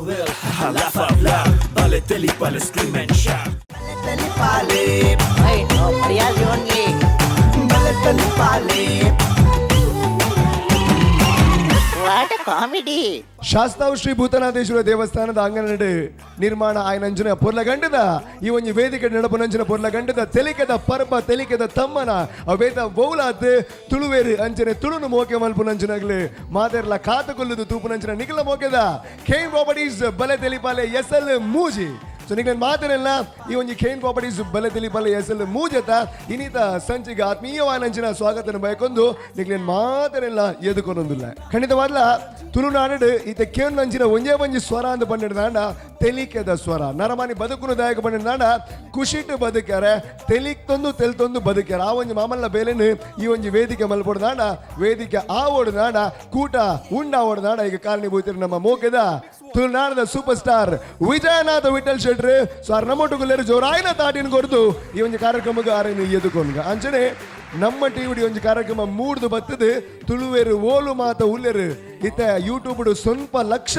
will. Laugh out loud, pale teli pale scream and shout. Pale teli pale, Hey, no, Priyal only. pale teli pale. What a comedy. Sasthav Shri Bhutanatheshwara ದೇವಸ್ಥಾನದ ಅಂಗನಡೆ ನಿರ್ಮಾಣ ಆಯ್ನಂಚಿನ ಪೊರ್ಲಗಂಡದ ಈ ಒಂಜಿ ವೇದಿಕೆ ನಡಪನಂಚಿನ ಪೊರ್ಲಗಂಡದ ತೆಲಿಕದ ಪರ್ಬ ತೆಲಿಕದ ತಮ್ಮನ ಅವೇದ ಬೌಲಾತ್ ತುಳುವೇರು ಅಂಚನೆ ತುಳುನು ಮೋಕೆ ಮಲ್ಪುನಂಚಿನಗ್ಲು ಮಾತೆರ್ಲ ಕಾತುಕೊಲ್ಲುದು ತೂಪುನಂಚಿನ ನಿಖಲ ಮೋಕೆದ ಕೇನ್ ಪ್ರಾಪರ್ಟೀಸ್ ಬಲೆ ತೆಲಿಪಾಲೆ ಎಸ್ಎಲ್ ಮೂಜಿ ಸೊ ನಿಗ್ಲೇನು ಮಾತನೆಲ್ಲ ಈ ಒಂದು ಖೇನ್ ಪ್ರಾಪರ್ಟೀಸ್ ಬಲೆ ತಿಳಿಪಲ್ಲ ಎಸ್ಎಲ್ ಮೂಜತ ಇನ್ನಿತ ಸಂಚಿಗೆ ಆತ್ಮೀಯವಾನಂಚಿನ ಸ್ವಾಗತನ ಬಯಕೊಂದು ನಿಗ್ಲೇನು ಮಾತನೆಲ್ಲ ಎದುಕೊನೊಂದಿಲ್ಲ ಖಂಡಿತವಾದ್ಲ ತುಳುನಾಡು ಈತ ಕೇನ್ ನಂಚಿನ ಒಂಜೇ ಒಂಜಿ ಸ್ವರ ಅಂತ ಬಂದಿಡ್ದಾಂಡ ತೆಲಿಕೆದ ಸ್ವರ ನರಮಾನಿ ಬದುಕುನು ದಾಯಕ ಬಂದಿಡ್ದಾಂಡ ಖುಷಿಟ್ಟು ಬದುಕ್ಯಾರೆ ತೆಲಿಕ್ತೊಂದು ತೆಲ್ತೊಂದು ಬದುಕ್ಯಾರ ಆ ಒಂಜಿ ಮಾಮಲ್ಲ ಬೇಲೆನು ಈ ಒಂಜಿ ವೇದಿಕೆ ಮಲ್ಪೊಡ್ದಾಂಡ ವೇದಿಕೆ ಆ ಓಡ್ದಾಂಡ ಕೂಟ ಉಂಡ ಓಡ್ದಾಂಡ ಈಗ ಕಾರಣೀಭೂತರು ನಮ್ಮ ಮೋಕೆದ ತುಳುನಾಡದ ಸೂಪರ್ ಸ್ಟಾರ್ ವಿಜಯನಾಥ ವಿಠಲ್ ಶೆಟ್ರು ಸೊ ಅವ್ರ ನಮ್ಮೊಟ್ಟುಗುಲ್ಲೇರು ಜೋರಾಯಿನ ತಾಟಿನ ಕೊಡ್ದು ಈ ಒಂದು ಕಾರ್ಯಕ್ರಮಕ್ಕೆ ಆರೇನು ಎದುಕೊಂಡ್ಗ ಅಂಚನೆ ನಮ್ಮ ಟಿವಿ ಒಂದು ಕಾರ್ಯಕ್ರಮ ಮೂಡ್ದು ಬತ್ತದು ತುಳುವೇರು ಓಲು ಮಾತ ಉಲ್ಲೇರು ಇತ್ತ ಯೂಟ್ಯೂಬ್ ಸ್ವಲ್ಪ ಲಕ್ಷ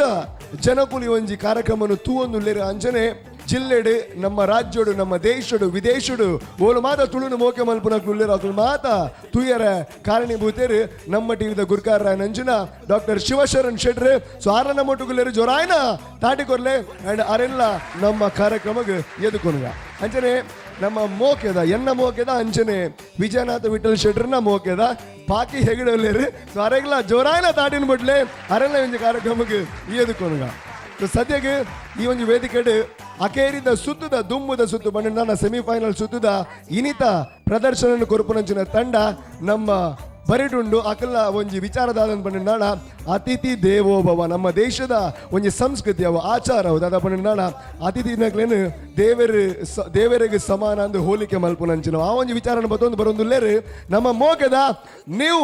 ಜನಕುಲಿ ಒಂಜಿ ಕಾರ್ಯಕ್ರಮನು ತೂವೊಂದುಲ್ಲೇರು ಅಂಚನೆ ಜಿಲ್ಲೆಡು ನಮ್ಮ ರಾಜ್ಯಡು ನಮ್ಮ ದೇಶಡು ವಿದೇಶಡು ಓಲು ಮಾತ ತುಳುನು ಮೋಕೆ ಮಲ್ಪುನಕ್ನುಲ್ಲೇರು ಅಕ್ಲು ಮಾತ ತುಯರ ಕಾರಣೀಭೂತರು ನಮ್ಮ ಟಿವಿದ ಗುರ್ಕಾರ ನಂಜುನ ಡಾಕ್ಟರ್ ಶಿವಶರಣ್ ಶೆಟ್ರು ಸೊ ಆರ ನಮ್ಮೊಟ್ಟುಗುಲ್ಲೇರು ಜೋರಾಯಿನ ತಾಟಿಕೊರ್ಲೆ ಅಂಡ್ ಅರೆಲ್ಲ ನಮ್ಮ ಕಾರ್ಯಕ್ರಮಕ್ಕೆ ಎದುಕೊನುಗ ಅಂಚನೆ ನಮ್ಮ ಮೋಕೆದ ಎನ್ನ ಮೋಕೆದ ಅಂಚನೆ ವಿಜಯನಾಥ ವಿಠಲ್ ಶೆಟ್ರನ್ನ ಮೋಕೆದ ಬಾಕಿ ಹೆಗಡಲ್ಲೇರು ಸೊ ಅರೆಗ್ಲ ಜೋರಾಯಿನ ತಾಟಿನ ಬಿಡ್ಲೆ ಅರೆಲ್ಲ ಒಂದು ಕಾರ್ಯಕ್ರಮಕ್ಕೆ ಎದುಕೊನುಗ ಸದ್ಯಕ್ಕೆ ಈ ಒಂದು ವೇದಿಕೆ ಅಕೇರಿದ ಸುತ್ತದ ದುಮ್ಮುದ ಸುತ್ತು ಬಂಡ ಸೆಮಿಫೈನಲ್ ಸುತ್ತದ ಇನಿತ ಪ್ರದರ್ಶನ ಕೊರಪುನಂಚಿನ ತಂಡ ನಮ್ಮ ಬರಿಟುಂಡು ಅಕಲ್ಲ ಒಂಜಿ ವಿಚಾರದಾದ ಬಂಡ ಅತಿಥಿ ದೇವೋಭವ ನಮ್ಮ ದೇಶದ ಒಂಜಿ ಸಂಸ್ಕೃತಿ ಅವ ಆಚಾರ ಅದ ಬಂಡ ಅತಿಥಿ ನಕ್ಲೇನು ದೇವರಿಗೆ ಸಮಾನ ಅಂದು ಹೋಲಿಕೆ ಮಲ್ಪುನಂಚಿನ ಆ ಒಂಜಿ ವಿಚಾರ ಬರೊಂದುಲ್ಲೇರು ನಮ್ಮ ಮೋಕೆದ ನೀವು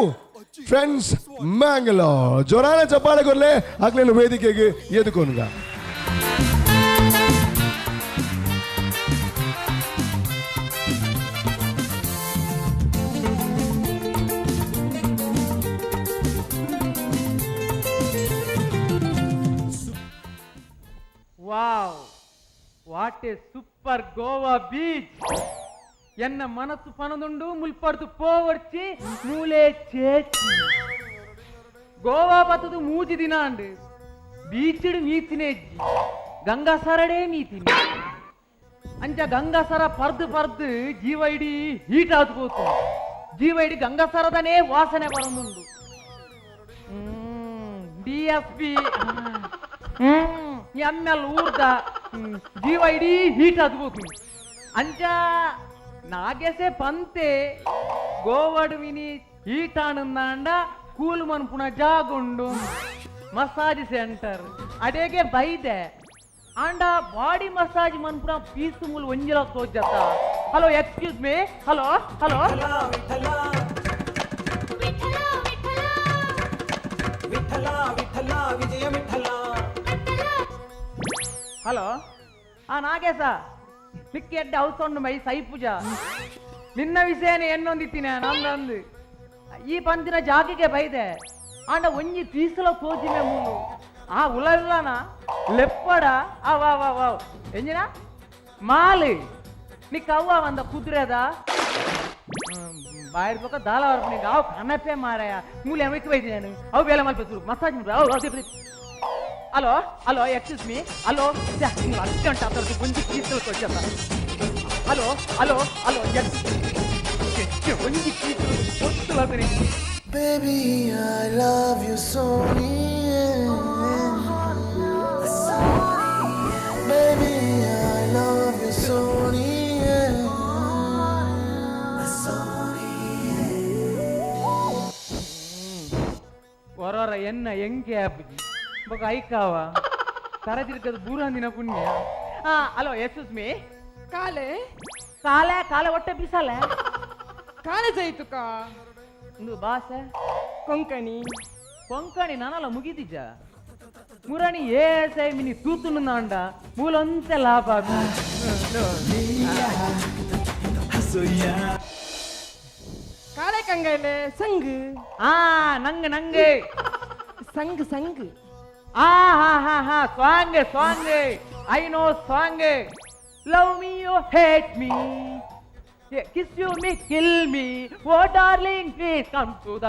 ಫ್ರೆಂಡ್ಸ್ ಮ್ಯಾಂಗ್ಲೋರ್ ಜೋರಾನ ಚಪ್ಪಾಳೆ ಕೊರ್ಲೆ ಆಗ್ಲೇನು ವೇದಿಕೆಗೆ ಎದುಕೊನುಗ wow what a super Goa beach ಎನ್ನ ಮನಸ್ಸು ಪನದುಂಡು ಮುಲ್ಪಡ್ದು ಪೋವರ್ಚಿ ಮೂಲೆ ಚೇಚಿ ಗೋವಾ ಬತ್ತದು ಮೂಜಿ ದಿನ ಅಂಡು ಬೀಚಿಡು ಮೀತಿನೆಜ್ಜಿ ಗಂಗಾಸರಡೇ ಮೀತಿನಿ ಅಂಚ ಗಂಗಾಸರ ಪರ್ದು ಜೀವ ಇಡೀ ಹೀಟ್ ಆದ್ಕೋತು ಜೀವ ಇಡೀ ಗಂಗಾಸರದನೇ ವಾಸನೆ ಬರೋದುಂಡು DSP ಎಮ್ಮೆಲ್ ಊರ್ದ ಜೀವ ಇಡೀ ಹೀಟ್ ಆದ್ಕೋತು ಅಂಚ ನಾಗೆಸೆ ಪಂತೆ ಗೋವಾಡು ವಿನಿ ಹೀಟ್ ಆನಂದಾಂಡ ಕೂಲ್ ಮನ್ಪುನ ಜಾಗುಂಡು ಮಸಾಜ್ ಸೆಂಟರ್ ಅಡೆಗೆ ಬೈದೆ ಆಂಡ ಬಾಡಿ ಮಸಾಜ್ ಮನ್ಪುನ ಪೀಸ್ಫುಲ್ ಒಂಜಿಲ ತೋಜತ hello excuse me hello hello hello Nagesha ಮಿಕ್ಕಿ ಎಡ್ಡೆ ಹೌಸೊಂಡು ಮೈ ಸೈ ಪೂಜಾ ನಿನ್ನ ವಿಷಯನೇ ಎನ್ನೊಂದಿತ್ತೀನಿ ನಂದಂದು ಈ ಪಂತಿನ ಜಾಗಿಗೆ ಬೈದೆ ಆಂಡ ಒಂಜಿ ತೀಸಲ ತೋಜಿಮೆ ಮೂಲು ಆ ಉಲನ ಲೆಪ್ಪಡ ವಾ ವಾ ವಾ ಎಂಜಿನ ಮಾಲು ನಿಕ್ಕ ಅವ್ವ ಒಂದ ಕುದುರೆದ ಬಾಯಿರ್ ಪಕ್ಕ ದಾಲ ವರ್ಪ ನಿಂಗೆ ಅವು ಕನಪೆ ಮಾರಾಯ ಮೂಲೆ ಅಮಕ್ಕೆ ಬೈತೀನಿ ನಾನು ಅವು ಬೇಲೆ ಮಲ್ಪೆ ಮಸಾಜ್ ಮಾಡ್ರಿ hello hello excuse me hello ನೀವು ಅರ್ಜೆಂಟ್ ಅದರದ್ದು ಒಂಜಿ ಕೀಸಲು ಕೊಡ್ಸಪ್ಪ ಹಲೋ ಹಲೋ ಹಲೋ ಒಂಜಿ ಕೀಸಲು ಕೊಟ್ಟು ಬರ್ತೀನಿ Baby, I love you so Baby, I love you so ಹೊರ ಎನ್ನ ಎಂಗೆ ಆಪುಜಿ ಬೊಕ ಐಕಾವ ತರದಿರ್ಕದ ಬೂರಂದಿನ ಪುಣ್ಯ ಹಲೋ ಎಕ್ಸ್ಕ್ಯೂಸ್ ಮೀ ಕಾಲೆ ಕಾಲೆ ಕಾಲೆ ಹೊಟ್ಟೆ ಬಿಸಾಲೆ ಕಾಲೆ ಜೈತುಕ ಒಂದು ಭಾಷೆ ಕೊಂಕಣಿ ಕೊಂಕಣಿ ನಾನಲ್ಲ ಮುಗಿದಿಜ್ಜ ಮುರಣಿ ಏ ಸೈ ಮಿನಿ ತೂತುನು ನಾಂಡ ಮೂಲಂತೆ ಲಾಭ ಕಾಲೆ ಕಂಗೈಲೆ ಸಂಗ್ ನಂಗೆ ಸಂಗ್ ಸಂಗ್ song I know song love me you hate me kiss you me kill me oh darling please come to the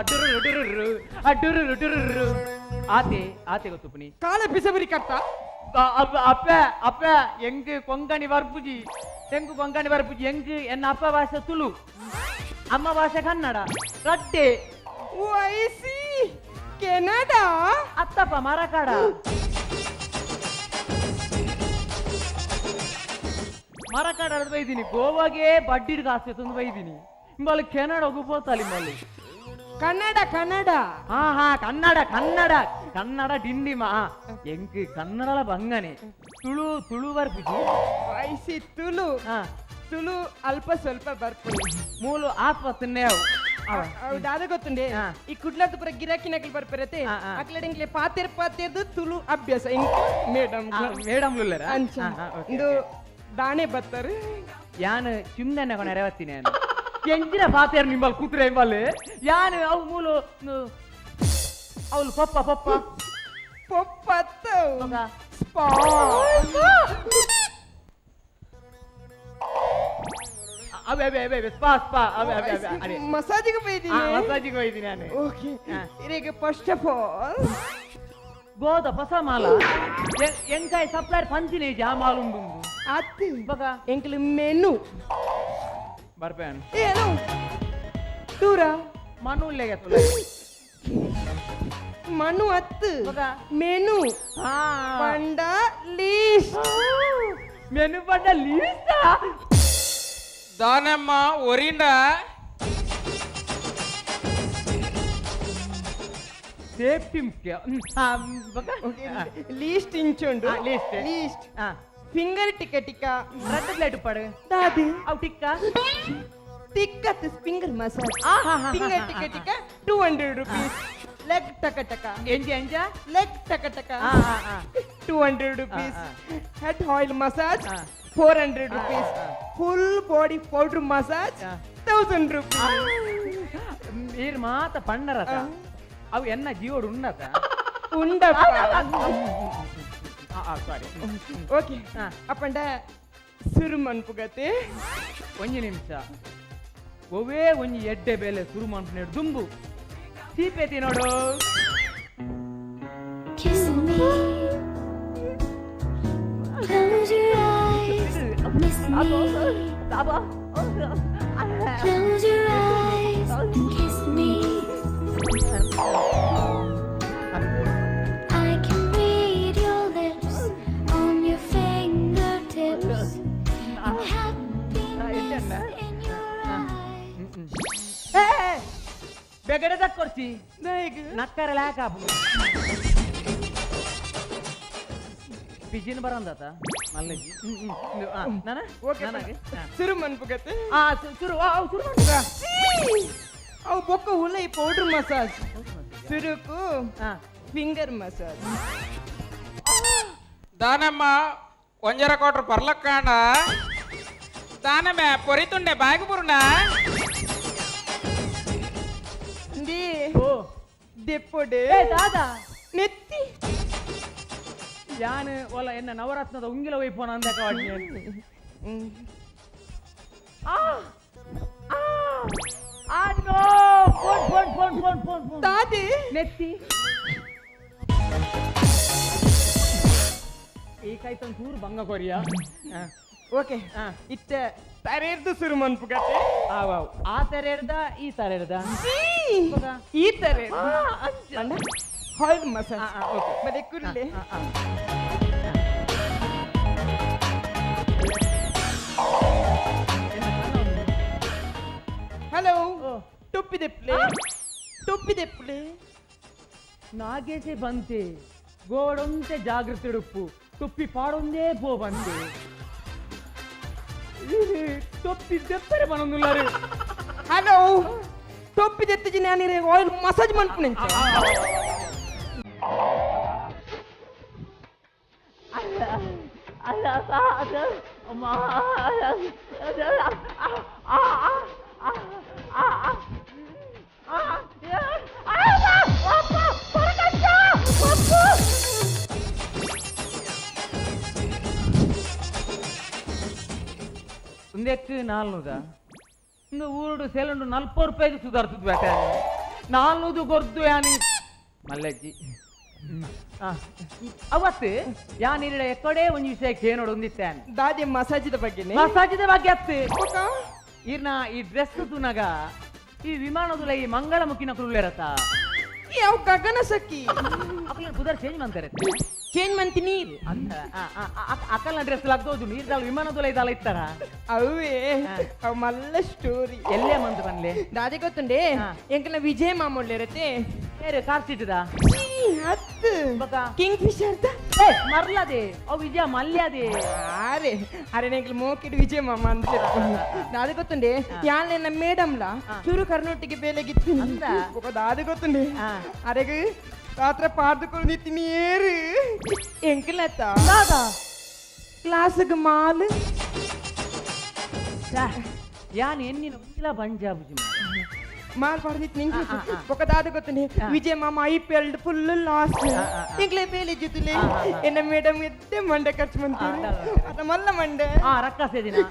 ಆತೆ ಗೊತ್ತು ಪುನಿ ಕಾಲ ಬಿಸಬರಿ ಕಟ್ಟ ಅಪ್ಪ ಎಂಗ್ ಕೊಂಕಣಿ ಬರ್ಪುಜಿ ಎಂಗ್ ಎನ್ನ ಅಪ್ಪ ಭಾಷೆ ತುಳು ಅಮ್ಮ ಭಾಷೆ ಕನ್ನಡ ರಡ್ಡೆ ವಯಸ್ಸಿ ಕೆನಡಾ ಅತ್ತಪ್ಪ ಮರಕಾಡ ಮರಕಾಡ ಬೈದೀನಿ ಗೋವಾಗೆ ಬಡ್ಡಿಡ್ ಕಾಸ್ತೆ ತಂದು ಬೈದೀನಿ ಇಂಬಲ್ಲಿ ಕೆನಡ ಹೋಗ್ಬೋತಲ್ಲಿ ಇಂಬಲ್ಲಿ ಕನ್ನಡ ಕನ್ನಡ ಡಿಂಡಿ ಮಾ ಎಂಕ್ ಕನ್ನಡಲ ಬಂಗನೆ ತುಳು ಬರ್ಪಿಜಿ ವಯಸ್ಸಿ ತುಳು ತುಳು ಅಲ್ಪ ಸ್ವಲ್ಪ ಬರ್ತೀನಿ ಮೂಲು ಆತ್ಮ ತಿನ್ನೇವು ಹೌದಾದ ಗೊತ್ತುಂಡೆ ಈ ಕುಡ್ಲದ ಪುರ ಗಿರಾಕಿ ನಕಲ್ ಬರ್ಪರತೆ ಅಕ್ಲಡೆಂಗ್ಲೆ ಪಾತೆರ್ದು ತುಳು ಅಭ್ಯಾಸ ಮೇಡಮ್ ಇದು ದಾಣೆ ಬತ್ತಾರೆ ಯಾನು ಚಿಮ್ದನ್ನ ಕೊನೆ ರೇವತ್ತೀನಿ ನಾನು ಎಂಜಿನ ಪಾತೇರು ನಿಂಬಲ್ ಕೂತ್ರೆ ಎಂಬಲ್ಲಿ ಯಾನು ಅವು ಮೂಲು ಅವಳು ಪಪ್ಪ ಪೊಪ್ಪತ್ತು ಮಸಾಜಿಗೆ ಹೋಯ್ತೀನಿ ನಾನು ಓಕೆ ಇದಕ್ಕೆ ಫಸ್ಟ್ ಆಫ್ ಆಲ್ ಗೋದ ಹೊಸ ಮಾಲ ಎಂಕಾಯ್ ಸಪ್ಲೈರ್ ಪಂಚಿನೇ ಜಾಮಾಲುಂಡು ಅತ್ತಿ ಎಂಕಲ್ ಮೆನು ಬರ್ಪೇನ್ ಏನು ದೂರ ಮನುಲ್ಲೆಗೆ ಮನು ಅತ್ತು ಮೆನು ಪಂಡ ಲೀಸ್ಟ್ ಮೆನು ಪಂಡ ಲೀಸ್ಟ್ దానమ్మ ఒరిండ ಸೇಫ್ಟಿ ಮುಖ್ಯ ಲೀಸ್ಟ್ ಇಂಚುಂಡು ಲೀಸ್ಟ್ ಫಿಂಗರ್ ಟಿಕ್ಕ ರೆಡ್ ಪ್ಲೇಟ್ ಪಡು ದಾದಿ ಅವು ಟಿಕ್ಕ ಟಿಕ್ಕತ್ ಫಿಂಗರ್ ಮಸಾಜ್ ಫಿಂಗರ್ ಟಿಕ್ಕ 200 rupees ಲೆಗ್ ಟಕ ಎಂಜ ಲೆಗ್ ಟಕ 200 rupees head oil massage 400 rupees full body powder massage 1000 rupees మీరు మాత పండరత అవి ఎన్న జీవుడు ఉండత ఉండప్ప సారీ ಓಕೆ ಅಪ್ಪಂಡ ಸುರು ಮನ್ಪುಗತೆ ಒಂಜಿ ನಿಮಿಷ ಒವೇ ಒಂಜಿ ಎಡ್ಡೆ ಬೇಲೆ ಸುರು ಮನ್ಪುನೇಡು ದುಂಬು ಸೀಪೆ ನೋಡು Kiss me. Close your eyes. Miss me. Close your eyes and kiss me. I can read your lips on your fingertips. And happiness in your eyes. ಬೆಗಡೆ ತಕ್ಕೊರ್ಸಿ ನಕ್ಕರ ಲ್ಯಾಕ್ ಆಪು ಪಿಜಿನ್ ಬರಂದತ ಮಲ್ಲಜಿ ನಾನ ನನಗೆ ಸುರು ಮನ್ಪುಗತೆ ಶುರು ಶುರು ಮಾಡ್ತೀರ ಅವು ಬೊಕ್ಕ ಹುಲ್ಲ ಈ ಪೌಡರ್ ಮಸಾಜ್ ಸುರುಕು ಫಿಂಗರ್ ಮಸಾಜ್ దానమ్మ ಒಂಜರ ಕೋಟ್ರು ಪರ್ಲಕ್ಕಾಂಡ దానమ్మ పొరితుండే బాగిపురుండ ದಿ ಓ ದೆಪ್ಪೊಡೆ ದಾದಾ ನೆತ್ತಿ ಯಾನು ಒಲ್ಲ ಎನ್ನ ನವರತ್ನದ ಉಂಗಿಲ ವೈಪೋನ ಅಂದಕ ವಾಡ್ನಿ ನೋ ಫೋನ್ ದಾದಿ ನೆತ್ತಿ ಈ ಕಾಯ್ತೊಂದು ಚೂರು ಭಂಗ ಕೊರಿಯಾ ಓಕೆ ಇತ್ತ ತರೇರ್ದು ಸುರು ಮನ್ಪುಗತೆ ಆ ತರ ಇರ್ದ ಈ ತರ ಇರ್ದ ಈ ತರ ಆಯಿಲ್ ಮಸಾಜ್ ಓಕೆ ಮತ್ತೆ ಕುರ್ಲೆ ಹಲೋ ಟೊಪ್ಪಿದೆ ಪ್ಲೇ ನಾಗೇಸೆ ಬಂತೆ ಗೋಡೊಂತೆ ಜಾಗೃತಿ ಉಡುಪು ತುಪ್ಪಿ ಪಾಡೊಂದೇ ಪೋ ಬಂತೆ ತೊಪ್ಪಿ ದೆಪ್ಪರೆ ಮನೊಂದುಲ್ಲಾರು ಹಲೋ ಟೊಪ್ಪಿದೆ ಎತ್ತಿಜಿ ನಾನಿರೆ ಆಯಿಲ್ ಮಸಾಜ್ ಮನ್ಪುನೆ ಒಂದೆಕ್ಕೆ 400 ಇಂದು ಊರುಡು ಸೇಲುಂಡು 40 ರೂಪಾಯಿಗೆ ಸುಧಾರಿಸುದು ಬೇಟ 400 ಗೊರ್ದು ಯಾನಿ ಮಲ್ಲಜ್ಜಿ ಅವತ್ತು ಯಾನಿರ ಎಕ್ಕಡೆ ಒಂದು ವಿಷಯಕ್ಕೆ ಏನೋಡು ಒಂದಿತ್ತೇನೆ ದಾದಿ ಮಸಾಜಿದ ಬಗ್ಗೆನೆ ಮಸಾಜಿದ ಬಗ್ಗೆ ಅತ್ತೆ ಇರ್ನ ಈ ಡ್ರೆಸ್ ತುನಗ ಈ ವಿಮಾನದ ಈ ಮಂಗಳಮುಖಿನ ಕುರುಳಿರತ್ತ ಯಾವ ಗಗನ ಸಖಿ ಅಕ್ಕಲ ಕುದರ್ ಚೇಂಜ್ ಮಾಡ್ತಾರೆ ಚೇಂಜ್ ಮಂತಿ ನೀರು ಅಂತ ಅಕ್ಕಲ್ನ ಡ್ರೆಸ್ ಲಾಗ್ದೋದು ನೀರ್ದಾಳ ವಿಮಾನದೊಲ ಇದಲ್ಲ ಇತ್ತಾರ ಅವೇ ಅವ್ ಮಲ್ಲ ಸ್ಟೋರಿ ಎಲ್ಲೇ ಮಂತ್ ಬನ್ಲೆ ದಾದಿ ಗೊತ್ತುಂಡೆ ಎಂಕಲ್ನ ವಿಜಯ ಮಾಮೂಲ್ ಇರತ್ತೆ ಬೇರೆ ಕಾರ್ ಸೀಟದ ಹತ್ತು ಬಕ ಕಿಂಗ್ ಫಿಶರ್ ಮರ್ಲದೆ ಅವ್ ವಿಜಯ ಮಲ್ಯದೆ ಅರೆ ಅರೆ ನೆಂಕಲ್ ಮೋಕಿಡ್ ವಿಜಯ ಮಾಮ ಅಂತ ದಾದಿ ಗೊತ್ತುಂಡೆ ಯಾಳ್ನ ಮೇಡಮ್ಲ ಚೂರು ಕರ್ನೊಟ್ಟಿಗೆ ಬೇಲೆಗಿತ್ತು ಅಂತ ದಾದಿ ಗೊತ್ತುಂಡೆ ಅರೆಗೆ ರಾತ್ರ ಪಾಡ್ದುಕೊಂಡು ನಿಂತೀನಿ ಏರು ಎಂಕಲತ್ತ ಕ್ಲಾಸ್ಗೆ ಮಾಲ್ ಯಾನ್ ಎನ್ನಿನ ಮುಂಚಿಲ ಪಂಜಾಬ್ ಮಾಲ್ ಪಾಡ್ದಿತ್ತು ನಿಂಗೆ ఒక ದಾದಿ ಗೊತ್ತುಂಡೆ ವಿಜಯ ಮಾಮ IPL ಫುಲ್ ಲಾಸ್ ಎಂಕ್ಲೆ ಬೇಲೆ ಜೊತೆಲೆ ಎನ್ನ ಮೇಡಮ್ ಎದ್ದೆ ಮಂಡೆ ಖರ್ಚು ಮಾಡ್ತಾರೆ ಅದ ಮಲ್ಲ ಮಂಡೆ ರಕ್ಕ ಸೇದಿನ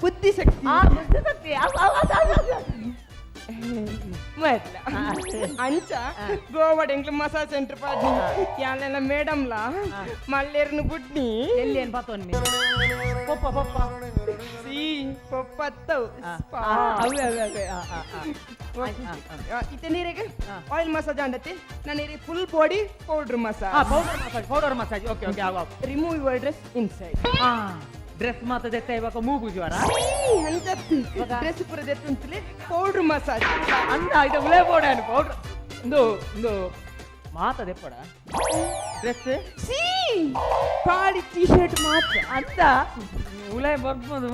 ಬುದ್ಧಿ ಶಕ್ತಿ ಬುದ್ಧಿ ಶಕ್ತಿ ಮೊದ್ಲ ಅಂಚ ಗೋವಾಡ ಎಂಕ್ಲು ಮಸಾಜ್ ಸೆಂಟರ್ ಪಾಡಿ ಯಾಳೆಲ್ಲ ಮೇಡಮ್ಲ ಮಲ್ಲೇರ್ನು ಬುಡ್ನಿ ಎಲ್ಲಿ ಏನ್ ಪಾತೊನ್ನಿ ಪಪ್ಪ ಪಪ್ಪ ಸಿ ಪಪ್ಪತ್ತವು ಅವೇ ಅವೇ ಅವೇ ಇತ್ತ ನೀರಿಗೆ ಆಯಿಲ್ ಮಸಾಜ್ ಅಂಡತ್ತೆ ನಾನು full body powder massage powder massage okay okay ಆಗ remove your dress inside dress ಮಾತದೆ ಇವಾಗ ಮೂಗು ಜ್ವರ ಡ್ರೆಸ್ ಪೂರ ದೆತ್ತುಂತಲೇ ಪೌಡರ್ ಮಸಾಜ್ ಅಂದ ಇದು ಉಳೆ ಬೋಡ ಪೌಡರ್ ಒಂದು ಮಾತದೆ ಪಡ ಡ್ರೆಸ್ ಸಿ ಖಾಲಿ ಟಿ ಶರ್ಟ್ ಮಾತ್ರ ಅಂತ ಉಳೆ ಬರ್ಬೋದು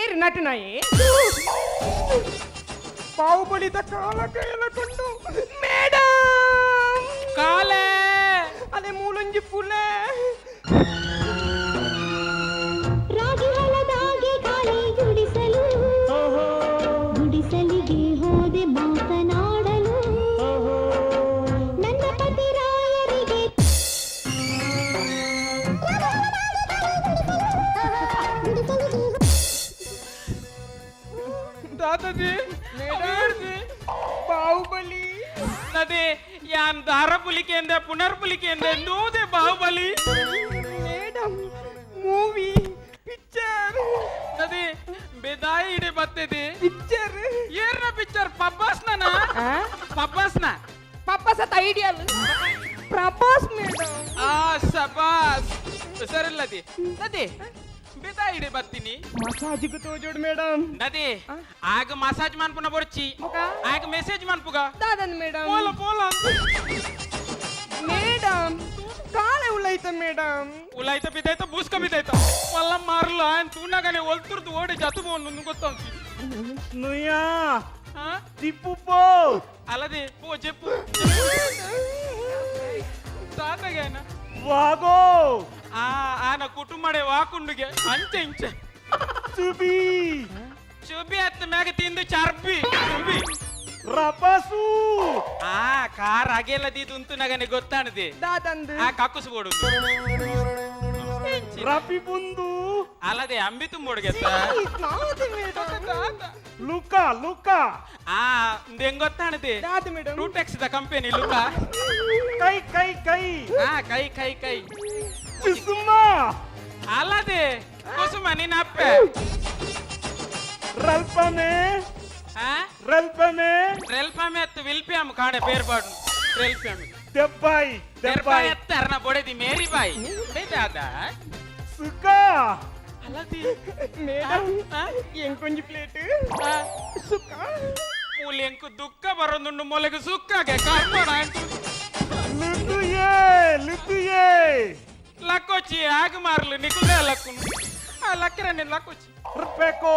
ಏರು ನಟನಾಯಿ ಬಾಹುಬಲಿದ ಕಾಲ ಕೈಲಕೊಂಡು ಮೇಡಮ್ ಕಾಲೇ ಅದೇ ಮೂಲಂಜಿ ಪುಲೆ ರಾಗಿ ಹೊಲದಾಗೆ ಗಾಳಿ ಗುಡಿಸಲು ಗುಡಿಸಲಿಗೆ ಹೋದೆ ಮಾತನಾಡಲು ನನ್ನ ಪತಿರಾಯರಿಗೆ ದಾದಾಜಿ ಬಾಹುಬಲಿ ನದಿ ಯಾನ್ ದಾರಪುಲಿಕೆಂದೆ ಪುನರ್ಪುಲಿಕೆಂದೆ ನೂದೆ ಬಾಹುಬಲಿ ಮೇಡಮ್ ಮೂವಿ ಪಿಕ್ಚರ್ ನದಿ ಬೆದಾಯಿ ಇಡೆ ಬತ್ತಿದೆ ಪಿಕ್ಚರ್ ಏರ್ನ ಪಿಕ್ಚರ್ ಪಬ್ಬಾಸ್ನ ಪಬ್ಬಾಸ್ನ ಪಪ್ಪ ಸತ್ ಐಡಿಯಲ್ ಪ್ರಭಾಸ್ ಮೇಡಮ್ ಸಬಾಸ್ ಸರಿಲ್ಲದಿ ನದಿ ಬೆದಾಯಿ ಇಡೆ ಬತ್ತೀನಿ ಮಸಾಜಿಗೆ ತೋಜೋಡ್ ಮೇಡಮ್ ನದಿ ಆಗ ಮಸಾಜ್ ಮನ್ಪುನ ಬರ್ಚಿ ಆಗ ಮೆಸೇಜ್ ಮನ್ಪುಗ ದಾದನ್ ಮೇಡಮ್ ಪೋಲ ಪೋಲ ಮೇಡಮ್ ಕಾಳೆ ಉಳ್ಳೈತ ಮೇಡಮ್ ಉಲಾಯ್ತ ಬಿದ್ದಾಯ್ತ ಬೂಸ್ಕ ಬಿದ್ದಾಯ್ತ ಮಲ್ಲ ಮಾರ್ಲ ತೂನಾಗನೆ ಒಲ್ತುರ್ದು ಓಡಿ ಜತು ಬೋನ್ ಗೊತ್ತಂತಿ నుయ్యా తిప్పు ಅಲ್ಲದೆ ಪೋ ಜೆಪ್ಪು ತಾತಗೇನ వాగో ಆನ ಕುಟುಂಬಡೆ ವಾಕುಂಡುಗೆ ಅಂಚೆ ಇಂಚೆ చుబి ಚುಬಿ ಹತ್ತ ಮ್ಯಾಗ ತಿಂದು ಚರ್ಬಿ ಚುಬಿ రపసు ಕಾರ್ ಅಗೆಲ್ಲದಿ ದುಂತು ನಗನೆ ಗೊತ್ತಾಣದೆ ದಾದಂದು ಕಕ್ಕುಸು ಬೋಡು రపి బుందు ಅಲ್ಲದೆ ಅಂಬಿ ತುಂಬೋಡ್ಗೆ ನಾವದೆ ಮೇಡಮ್ లుకా లుకా ದೆಂಗೊತ್ತಾಣದೆ ದಾದ ಮೇಡಮ್ ಟೂಟೆಕ್ಸ್ ದ ಕಂಪನಿ ಲುಕ ಕೈ ಕೈ ಕೈ ಕೈ ಕೈ ಕೈ కుసుమా ಅಲ್ಲದೆ ಕುಸುಮ ನಿನ್ನ ಅಪ್ಪೆ రల్పమే రల్పమే ರೆಲ್ಪಾಮೆ ಎತ್ತು ವಿಲ್ಪಿಯಮ್ ಕಾಡೆ ಬೇರ್ಪಾಡು ರೆಲ್ಪಾಮೆ దెబ్బాయి ದೆರ್ಬಾಯಿ ಎತ್ತರ್ನ ಬೊಡೆದಿ ಮೇರಿ ಬಾಯಿ ಬೇದಾದ సుకా ಅಲ್ಲದಿ ಮೇಡಮ್ ಎಂಕೊಂಜಿ ಪ್ಲೇಟ್ ಸುಕ್ಕ ಮೂಲೆಂಕು ದುಃಖ ಬರೋದುಂಡು ಮೊಲೆಗೆ ಸುಕ್ಕಾಗೆ ಕರ್ಮಣ లుతుయే లుతుయే ಲಕ್ಕೋಚಿ ಆಗ ಮಾರ್ಲು ನಿಕುದೇ ಲಕ್ಕುನು లక్కర నేను లక్కొచ్చి రుపేకో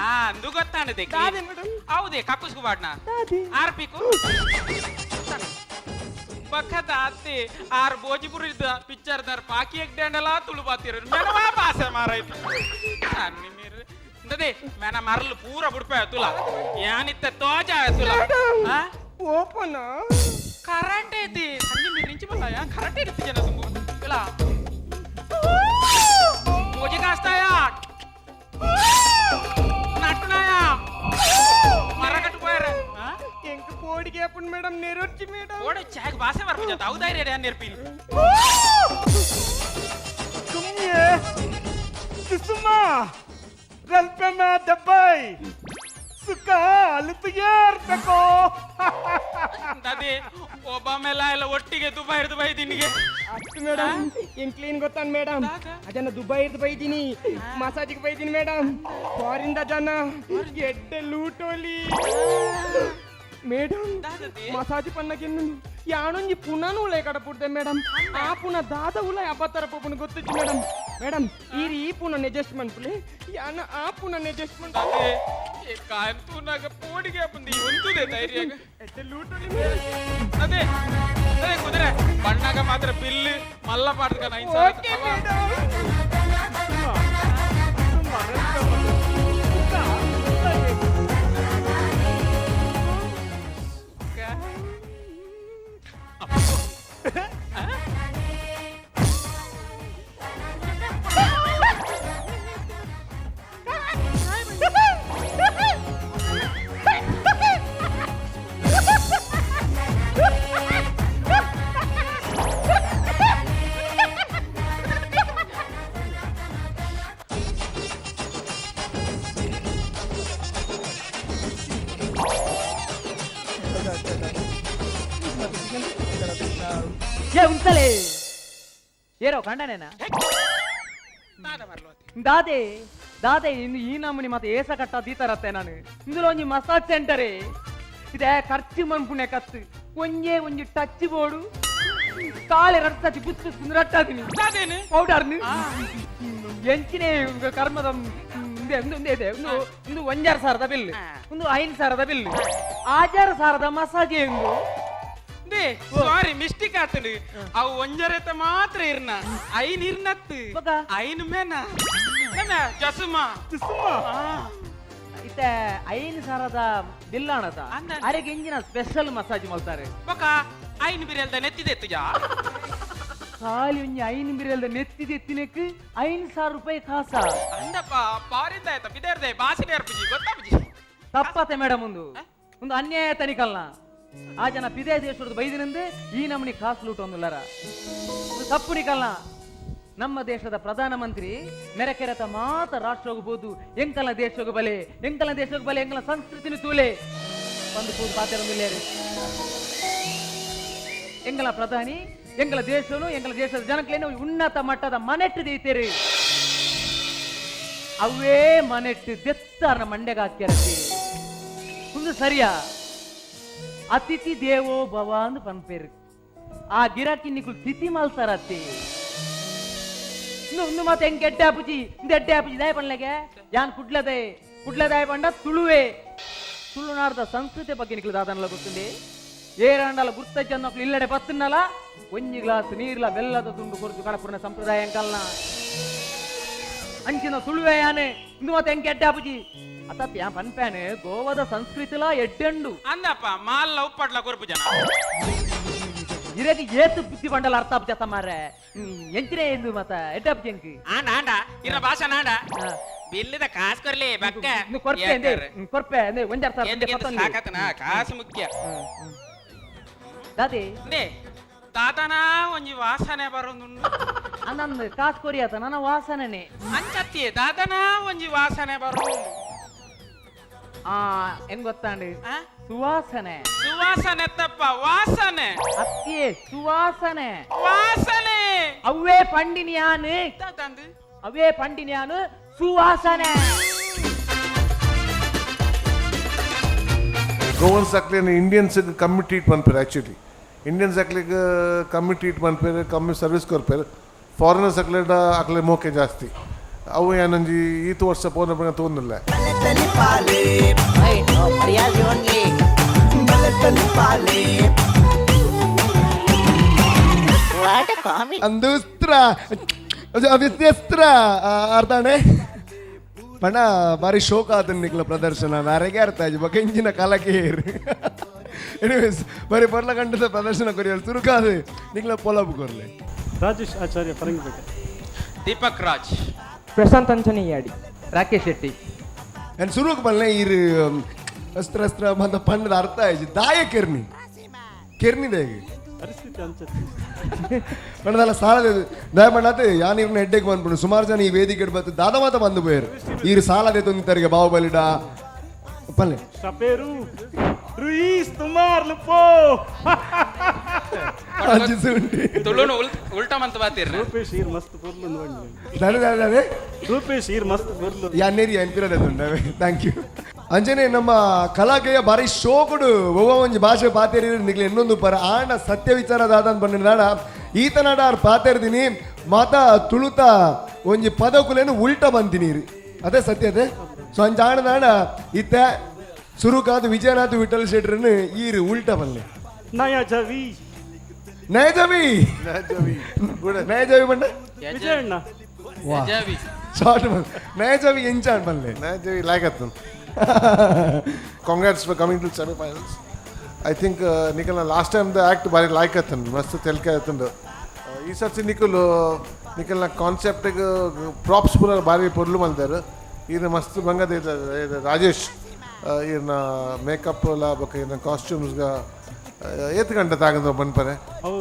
అందు ಗೊತ್ತಾನೆ ದೇಕಿ ದಾದಿ ಮೇಡಮ್ ಹೌದೇ ಕಕ್ಕುಸ್ಕು ಬಾಡ್ನ ದಾದಿ ಆರ್ಪಿಕು ಬಕ್ಕದ ಅತ್ತೆ ಆರ್ ಭೋಜಪುರದ ಪಿಕ್ಚರ್ ದರ್ ಪಾಕಿ ಎಕ್ಡೆಂಡಲ ತುಳು ಬಾತಿರು ಮೆನವಾ ಪಾಸೆ ಮಾರೈತಿ ಅನ್ನಿ ಮೀರು ಇಂದದೆ ಮೆನ ಮರಲು ಪೂರ ಬುಡ್ಪೆ ತುಲ ಯಾನಿತ್ತ ತೋಜ ತುಲ ಆ ಓಪನ್ ಕರೆಂಟ್ ಐತಿ ಅನ್ನಿ ಮೀರು ಇಂಚಿ ಬಲ್ಲ ಯಾ ಕರೆಂಟ್ ಇರುತ್ತೆ ಜನ ತುಂಬು ತುಲ ಮುಜೆ ಕಾಸ್ತಾಯಾ ನಟ್ಟನಾಯಾ ಮರಗಟ್ಟು పోయారా ಎಂಕ ಕೋಡಿಗೆ ಅಪ್ಪನ್ ಮೇಡಮ್ ನೆರೊಚ್ಚಿ ಮೇಡಮ್ ಓಡೆ ಚಾಗ್ ಭಾಷೆ ಬರ್ಬಿಟ್ಟು ಹೌದಾ ರೇಡಿ ನೆರ್ಪಿನಿ ಸುಮ್ನೆ ಸುಸುಮಾ ರಲ್ಪೆ ಮೇ ದಬ್ಬೈ ಸುಖ ಅಲುತ್ತಿಯೇರ್ಬೇಕು ಅದೇ ಒಬ್ಬಾಮೆಲ್ಲ ಎಲ್ಲ ಒಟ್ಟಿಗೆ ದುಬೈ ದಿನಿಗೆ ಅಷ್ಟು ಮೇಡಮ್ ಏನ್ ಕ್ಲೀನ್ ಗೊತ್ತಾನ್ ಮೇಡಮ್ ಅದನ್ನ ದುಬೈರ್ದು ಬೈದೀನಿ ಮಸಾಜಿಗೆ ಬೈದೀನಿ ಮೇಡಮ್ ಫಾರಿಂದ ಜನ ಎಡ್ಡೆ ಲೂಟೋಲಿ ಮೇಡಮ್ ಮಸಾಜ್ ಪನ್ನಗೆನ್ನು ಯಾಣೊಂಜಿ ಪುನನು ಉಳೆ ಕಡ ಪುಡ್ದೆ ಮೇಡಮ್ ಆ ಪುನ ದಾದ ಉಲ ಅಬ್ಬತ್ತರ ಪುನ ಗೊತ್ತಿತ್ತು ಮೇಡಮ್ ಮೇಡಮ್ ಈ ಪುನ ಅಡ್ಜಸ್ಟ್ಮೆಂಟ್ ಪ್ಲೇ ಯಾನ ಆ ಪುನ ಅಡ್ಜಸ್ಟ್ಮೆಂಟ್ ಅದೇ ಕಾಂತು ನಾಗ ಪೋಡಿಗೆ ಬಂದಿ ಒಂದುದೆ ಧೈರ್ಯ ಎಡ್ಡೆ ಲೂಟೋಲಿ ಅದೇ ಅದೇ ಕುದುರೆ ಬಣ್ಣಾಗ ಮಾತ್ರ ಬಿಲ್ಲು ಮಲ್ಲ ಪಾಡ್ಕ ನೈನ್ ಓಕೆ ಮೇಡಮ್ ಏ ಉಂಟಲೇ ಏರೋ ಕಂಡನೇನಾ ದಾದೆ ದಾದೆ ಇನ್ನು ಈ ನಮ್ಮನಿ ಮತ್ತೆ ಏಸ ಕಟ್ಟ ದೀತರತ್ತೆ ನಾನು ಇಂದುలో ಒಂಜಿ ಮಸಾಜ್ ಸೆಂಟರೇ ಇದೇ ಖರ್ಚು ಮನ್ಪುಣೆ ಕತ್ತು ಒಂಜಿ ಟಚ್ ಬೋರ್ಡು ಕಾಲೆ ರಟ್ಟಿ ಬುತ್ತು ರಟ್ಟಾದಿನಿ ಅದೇನು ಪೌಡರ್ನು ಎಂಚಿನೇ ಕರ್ಮದ ಒಂದು 1,000 ಬಿಲ್ ಒಂದು 5,000 ಬಿಲ್ 6,000 ಮಸಾಜ್ ಎಂದು ಸಾರಿ ಮಿಸ್ಟೇಕ್ ಆತನು ಅವು ಒಂಜರತೆ ಮಾತ್ರ ಇರ್ನ ಐನ್ ಇರ್ನತ್ತು ಬೊಕ? ಐನ್ ಮೇನ ಜಸುಮಾ ಇತ್ತೆ 5,000 ಬಿಲ್ ಆಣದ ಅಂದ. ಅರೆಗೆ ಇಂಜಿನ ಸ್ಪೆಷಲ್ ಮಸಾಜ್ ಮಾಡ್ತಾರೆ ಬೊಕ ಐನ್ ಬಿರಿಯಲ್ದ ನೆತ್ತಿದೆತ್ತು ಜಾ ಖಾಲಿ ಒಂಜಿ 5 ಬಿರಿಯಲ್ದ ನೆತ್ತಿದೆತ್ತಿನಕ್ಕೆ 5,000 ರೂಪಾಯಿ ಕಾಸ ಅಂದಪ್ಪ ಪಾರಿಂದ ಆಯ್ತಾ ಬಿದೇರ್ದೆ ಬಾಸಿನ ಏರ್ಪುಜಿ ಗೊತ್ತಾ ಬುಜಿ ತಪ್ಪತ್ತೆ ಮೇಡಮ್ ಒಂದು ಅನ್ಯಾಯ ತನಿಕಲ್ನ ಆ ಜನ ಪಿದೇ ದೇಶದ ಬೈದಿನಿಂದ ಈ ನಮ್ಮನಿ ಕಾಸು ಲೂಟ ಒಂದಿಲ್ಲರ ತಪ್ಪು ನಿಕಲ್ನ ನಮ್ಮ ದೇಶದ ಪ್ರಧಾನ ಮಂತ್ರಿ ಮೆರಕೆರತ ಮಾತ ರಾಷ್ಟ್ರ ಹೋಗಬಹುದು ಎಂಕಲ ದೇಶ ಬಲೆ ಎಂಕಲ ಸಂಸ್ಕೃತಿನ ತೂಲೆ ಒಂದು ಕೂದು ಪಾತ್ರೊಂದಿಲ್ಲೇರಿ ಎಂಗಲ ಪ್ರಧಾನಿ ಎಂಗಲ ದೇಶದ ಜನಕ್ಲೇನು ಉನ್ನತ ಮಟ್ಟದ ಮನೆಟ್ಟು ದೀತೇರಿ ಅವೇ ಮನೆಟ್ಟು ದೆತ್ತಾರನ ಮಂಡ್ಯಗ ಹಾಕ್ಯಾರತಿ ಒಂದು ಸರಿಯಾ ಅತಿಥಿ ದೇವೋ ಭವ ಅಂದು ಪನ್ಪೇರು ಆ ಗಿರಾಕಿ ನಿಕ್ಲು ತಿಥಿ ಮಲ್ತಾರತ್ತಿ ಇನ್ನು ಮತ್ತೆ ಹೆಂಗ್ ಎಡ್ಡೆ ಆಪುಜಿ ದಾಯ ಪಣ್ಲೆಗೆ ಯಾನ್ ಕುಡ್ಲದಾಯ ಪಂಡ ತುಳುನಾಡದ ಸಂಸ್ಕೃತಿ ಬಗ್ಗೆ ನಿಕ್ಲು ದಾದನಲ್ಲ ಗೊತ್ತುಂಡಿ ಏರಂಡಲ ಗುರ್ತಜ್ಜನ್ನಕ್ಲು ಇಲ್ಲಡೆ ಪತ್ತನ್ನಲ ಒಂಜಿ ಗ್ಲಾಸ್ ನೀರ್ಲ ಬೆಲ್ಲದ ತುಂಡು ಕೊರ್ದು ಕಡಪುರನ ಸಂಪ್ರದಾಯ ಅಂಕಲ್ನ ಅಂಚಿನ ತುಳುವೆ ಯಾನೆ ಇಂದು ಮತ್ತೆ ಹೆಂಗ್ ಎಡ್ಡೆ ಆಪುಜಿ ಅತ್ತ ಯಾ ಪನ್ಪ್ಯಾನೆ ಗೋವಾದ ಸಂಸ್ಕೃತಿಲ ಎಡ್ಡೆಂಡು ಅಂದಪ್ಪ ಮಾಲ್ಲ ಉಪ್ಪಟ್ಲ ಕೊರ್ಪು ಜನ ಇರೇದಿ ಏತು ಬುದ್ಧಿ ಬಂಡಲ ಅರ್ಥ ಅಪ್ಜತ ಮಾರೆ ಎಂಚಿನೇ ಎಂದು ಮತ್ತ ಎಡ್ಡಪ್ ಜಂಕಿ ಆಂಡ ಇರ ಭಾಷಾ ನಾಂಡ ಬಿಲ್ಲದ ಕಾಸು ಕೊರ್ಲಿ ಬಕ್ಕ ಇನ್ನು ಕೊರ್ಪೆ ಅಂದ್ರೆ 1,000 ಸಾಕತನ ಕಾಸು ಮುಖ್ಯ ದಾದಿ ನೇ ತಾತನ ಒಂಜಿ ವಾಸನೆ ಬರೋದುಂಡು ಅನ್ನಂದು ಕಾಸು ಕೊರಿಯಾತ ನನ್ನ ವಾಸನೆ ಅಂಚತ್ತಿ ತಾತನ ಒಂಜಿ ವಾಸನೆ ಬರೋದು ಹೆಂಗ್ ಗೊತ್ತಾಂಡಿ ಸುವಾಸನೆ ತಪ್ಪ ವಾಸನೆ ಅತ್ತಿಯೇ ಸುವಾಸನೆ ವಾಸನೆ ಅವೇ ಪಂಡಿನಿಯಾನು ತಂದು ಸುವಾಸನೆ ಗೋವನ್ಸ್ ಅಕ್ಲೇನು ಇಂಡಿಯನ್ಸ್ಗೆ ಕಮ್ಮಿ ಟ್ರೀಟ್ ಮನ್ಪೇರು ಆ್ಯಕ್ಚುಲಿ ಇಂಡಿಯನ್ಸ್ ಅಕ್ಲಿಗೆ ಕಮ್ಮಿ ಟ್ರೀಟ್ ಮನ್ಪೇರು ಕಮ್ಮಿ ಸರ್ವಿಸ್ ಕೊರ್ಪೇರು ಫಾರಿನರ್ಸ್ ಅಕ್ಲೇಡ ಅಕ್ಲೆ ಮೋಕೆ ಜಾಸ್ತಿ ಅವು ಏನಂಜಿ ಈತು ವರ್ಷ ಪೋನ ತೊಂದಿಲ್ಲ ಐನೋ ಮರ್ಯಾದೆ ಓನ್ಲಿ ವಾಟ್ ಕಾಮಿಡಿ ಅಂದುಸ್ತ್ರ ವ್ಯತ್ಯಸ್ತ್ರ ಅರ್ಥಾಣೆ ಪಣ ಬಾರಿ ಶೋಕ ಆತನ ನಿಕ್ಲ ಪ್ರದರ್ಶನ ನಾರೆಗೆ ಅರ್ಥ ಆಯ್ತು ಬಕ ಇಂಜಿನ ಕಾಲಕ್ಕೆ ಎನಿವೇಸ್ ಬರೀ ಪೊರ್ಲ ಗಂಟದ ಪ್ರದರ್ಶನ ಕೊರಿಯರು ತುರುಕಾದು ನಿಕ್ಲ ಪೊಲಬ್ ಕೊರ್ಲೆ ರಾಜೇಶ್ ಆಚಾರ್ಯ ಪರಂಗಿಪೇಟೆ. ದೀಪಕ್ ರಾಜ್, ಪ್ರಶಾಂತ್ ಅಂಚನಿಯಾಡಿ. ರಾಕೇಶ್ ಶೆಟ್ಟಿ. ನಾನು ಶುರುಕ್ ಬಲ್ಲೆ ಇರು ಅಸ್ತ್ರ ಅಸ್ತ್ರ ಬಂದ ಪಂಡದ ಅರ್ಥ ಆಯ್ತು ದಾಯ ಕೆರ್ನಿ ದೇಗೆ ಪರಿಸ್ಥಿತಿ ಅನ್ಸುತ್ತೆ. ಪಂಡದಲ್ಲ ಸಾಲದ ದಯ ಮಾಡತ್ತೆ ಯಾನಿರ್ನ ಹೆಡ್ಡೆಗೆ ಬಂದ್ಬಿಡು ಸುಮಾರು ಜನ ಈ ವೇದಿಕೆ ಬತ್ತು ದಾದ ಮಾತ ಬಂದು పోయారు ಈರು ಸಾಲದೆ ತೊಂದಿತ್ತರಿಗೆ ಬಾಹುಬಲಿಡ ಪಲ್ಲೆ ಶಪೇರು ರುಯಿಸ್ ತುಮಾರ್ಲು ಪೋ ತುಳುನು ಉಲ್ಟಾ ಮಂತ ಬಾತಿರ್ರಿ. ರೂಪೇಶ್ ಈರ್ ಮಸ್ತ್ ಪೊರ್ಲು ನೋಡಿ. ದಾರೆ ರೂಪೇಶ್ ಈರ್ ಮಸ್ತ್ ಪೊರ್ಲು ಯಾನ್ನೇರಿ ಅನ್ಪಿರೋದಂಡವೆ ಥ್ಯಾಂಕ್ ಯು ಅಂಜನೆ ನಮ್ಮ ಕಲಾಕೆಯ ಬಾರಿ ಶೋಕುಡು ಒವ್ವ ಒಂಜಿ ಭಾಷೆ ಪಾತೇರಿ ನಿಗ್ಲಿ ಇನ್ನೊಂದು ಪರ ಆಂಡ ಸತ್ಯ ವಿಚಾರದಾದ ಬಂದಿನಾಡ ಈತನಾಡ ಆರ್ ಪಾತೇರ್ದಿನಿ ಮಾತ ತುಳುತ ಒಂಜಿ ಪದಕುಲೇನು ಉಲ್ಟ ಬಂತೀನಿ ಅದೇ ಸತ್ಯತೆ ಸೊ ಅಂಚ ಆಣದಾಡ ಇತ್ತ ಸುರುಕಾದ ವಿಜಯನಾಥ್ ವಿಠಲ್ ಶೆಟ್ರನ್ನು ಈರು ಉಲ್ಟ ಬಲ್ಲೆ ನಯಾ ಜವಿ ನೈಜವಿ ನೈಜವಿ ಬಂಡ ವಿಜಯಣ್ಣ ಯಜಾವಿ. ಶಾರ್ಟ್ ನೈಜವಿ ಎಂಚಾಣ್ ಬಲ್ಲೆ ನಾಜವಿ ಲಾಗತ್ತನ್ congrats for coming to semifinals. I think Nikhil last time the act ಬಾರಿ ಲಾಯ್ಕತ್ತನ್ ಮಸ್ತ್ ತೆಲ್ಕೆ ಆಯ್ತಂಡು ಈ ಸರ್ತಿ ನಿಖಲ್ನ ಕಾನ್ಸೆಪ್ಟಿಗೆ ಪ್ರಾಪ್ಸ್ ಪೂರ ಬಾರಿ ಪೊರ್ಲು ಮಲ್ದಾರು ಇದು ಮಸ್ತ್ ಬಂಗದ ಇದು ರಾಜೇಶ್ ಇರ್ನ ಮೇಕಪ್ ಎಲ್ಲ ಬೊಕ್ಕ ಇರ್ನ ಕಾಸ್ಟ್ಯೂಮ್ಸ್ಗೆ ಏತ್ ಗಂಟೆ ತಾಗಂದ್ರೆ ಬಂದ್ಪರೆ ಅವು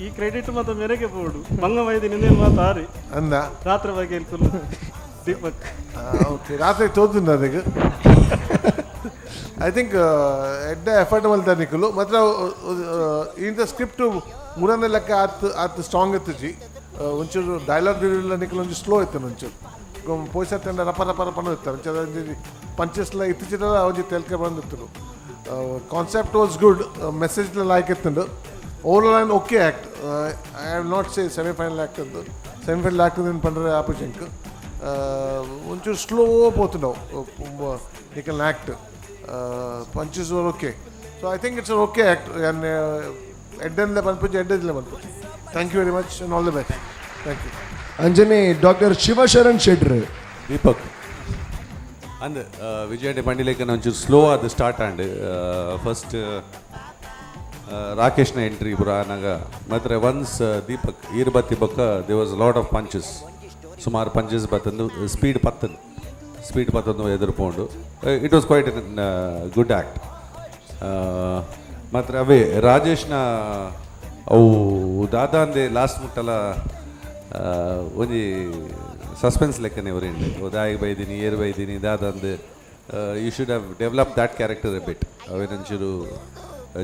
ಈ ಕ್ರೆಡಿಟ್ ಮಾತ್ರ ಮೇರೆಗೆ ಬೋಡು ಮಂಗ ವೈದ್ಯ ನಿನ್ನೆ ಮಾತಾರಿ ಅಂದ ರಾತ್ರಿ ಬಗ್ಗೆ ಹೇಳ್ಕೊಂಡು ದೀಪಕ್ ಓಕೆ ರಾತ್ರಿ ತೋದಿನ ಅದಕ್ಕೆ ಐ ಥಿಂಕ್ ಎಡ್ಡೆ ಎಫರ್ಟ್ ಮಲ್ತಾರೆ ನಿಖಲು ಮಾತ್ರ ಇಂಥ ಸ್ಕ್ರಿಪ್ಟು ಮೂರನೇ ಲೆಕ್ಕ ಆತು ಸ್ಟ್ರಾಂಗ್ ಇತ್ತು ಜಿ ಒಂಚೂರು ಡೈಲಾಗ್ ಡಿಲಿವರಿ ನಿಖಲು ಒಂಚೂರು ಸ್ಲೋ ಇತ್ತು ಒಂಚೂರು ಪೊಯ್ಸರ್ ತಂಡ ರಪ ರಪ ರಪನೂ ಇರ್ತಾರೆ ಒಂಚೂರು ಪಂಚಸ್ಲ ಇತ್ತೀಚಿನ ಒಂಚೂರು ತೆಲ್ಕೆ ಬಂದಿತ್ತು concept was good message like ಇತ್ತು overall okay act I have not say semifinal act ಅಂದು ಸೆಮಿಫೈನಲ್ ಆ್ಯಕ್ಟ್ ಪಂಡ್ರೆ ಆಪೋಸಿಂಕ್ ಒಂಚೂರು ಸ್ಲೋ పోతున్నావు నీకు act punches were okay so I think it's okay act and ఎడ్డెన్లే పనిపించి ఎడ్డెన్లే పనిపించి thank you very much and all the best thank you ಅಂಜನೆ ಡಾಕ್ಟರ್ ಶಿವಶರಣ್ ಶೆಟ್ರ್ ದೀಪಕ್ ಅಂದ್ ವಿಜಯಂಡೆ ಪಂಡಿಲೇಖನ ಒಂಚೂರು ಸ್ಲೋ ಆದ ಸ್ಟಾರ್ಟ್ ಆಂಡ್ ಫಸ್ಟ್ ರಾಕೇಶ್ನ ಎಂಟ್ರಿ ಪುರಾನಾಗ ಮಾತ್ರ ಒನ್ಸ್ ದೀಪಕ್ ಈರ್ ಬತ್ತಿ ಬೊಕ್ಕ they was lot of punches ಸುಮಾರು ಪಂಚಸ್ ಬತ್ತಂದು ಸ್ಪೀಡ್ ಪತ್ತೊಂದು ಎದುರುಪೋಂಡು it was quite good act ಮಾತ್ರ ಅವೇ ರಾಜೇಶ್ನ ಅವು ದಾದಾ ಅಂದೆ ಲಾಸ್ಟ್ ಮುಟ್ಟಲ ಒಂಜಿ ಸಸ್ಪೆನ್ಸ್ ಲೆಕ್ಕನೆ ಅವರಿಂಡೆ ದಾಯಿಗೆ ಬೈದೀನಿ ಏರು ಬೈದೀನಿ ದಾದಾ ಅಂದೆ you should have develop that character a bit ಅವೇನಂಚೂರು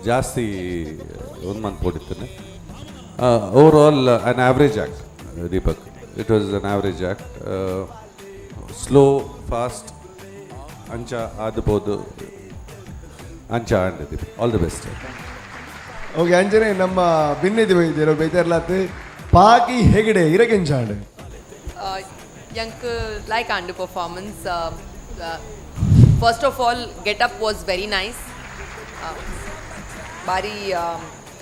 ಜಾಸ್ತಿ ಒಂದು ಮಂತ್ ಪೋಡಿತ್ತಾನೆ overall on average act Deepak it was an average act slow fast ಅಂಚ ಆದ್ಬೋದು ಅಂಚ and Deepak all the best okay ಅಂಜನೆ ನಮ್ಮ ಭಿನ್ನದಿ ವೈದ್ಯರು ಬೈತಾರ್ಲಾತ್ ಪಾಕಿ Hegde ಇರಗೆಂಚಾಂಡ್ Yank like under performance. First of all, get up was very nice. Bari